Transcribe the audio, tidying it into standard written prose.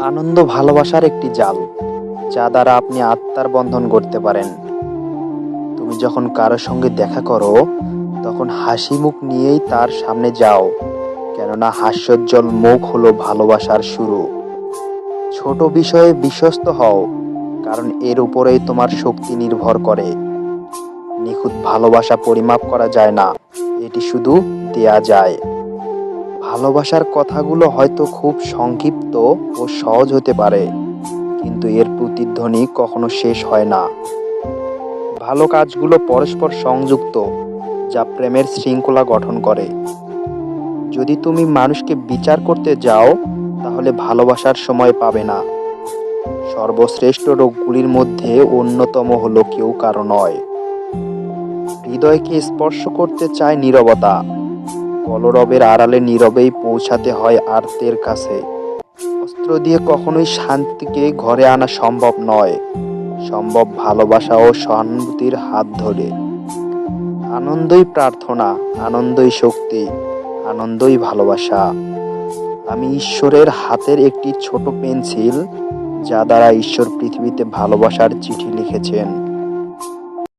আনন্দ ভালোবাসার একটি জাল, যা দ্বারা আপনি আত্মার বন্ধন গড়তে পারেন। তুমি যখন কারো সঙ্গে দেখা করো, তখন হাসি মুখ নিয়েই তার সামনে যাও, কেননা হাস্যোজ্জ্বল মুখ হলো ভালোবাসার শুরু। ছোট বিষয়ে বিশ্বস্ত হও, কারণ এর উপরেই তোমার শক্তি নির্ভর করে। নিখুঁত ভালোবাসা পরিমাপ করা যায় না, এটি শুধু দেয়া যায়। ভালোবাসার কথাগুলো হয়তো খুব সংক্ষিপ্ত ও সহজ হতে পারে, কিন্তু এর প্রতিধ্বনি কখনো শেষ হয় না। ভালো কাজগুলো পরস্পর সংযুক্ত, যা প্রেমের শৃঙ্খলা গঠন করে। যদি তুমি মানুষকে বিচার করতে যাও, তাহলে ভালোবাসার সময় পাবে না। সর্বশ্রেষ্ঠ রোগগুলির মধ্যে অন্যতম হলো কেউ কারো নয়। হৃদয়কে স্পর্শ করতে চায় নীরবতা। কলরবের আড়ালে নীরবেই পৌঁছাতে হয় আর্তের কাছে। অস্ত্র দিয়ে কখনোই শান্তিকে ঘরে আনা সম্ভব নয়, সম্ভব ভালোবাসা ও সহানুভূতির হাত ধরে। আনন্দই প্রার্থনা, আনন্দই শক্তি, আনন্দই ভালোবাসা। আমি ঈশ্বরের হাতের একটি ছোট পেন্সিল, যা দ্বারা ঈশ্বর পৃথিবীতে ভালোবাসার চিঠি লিখেছেন।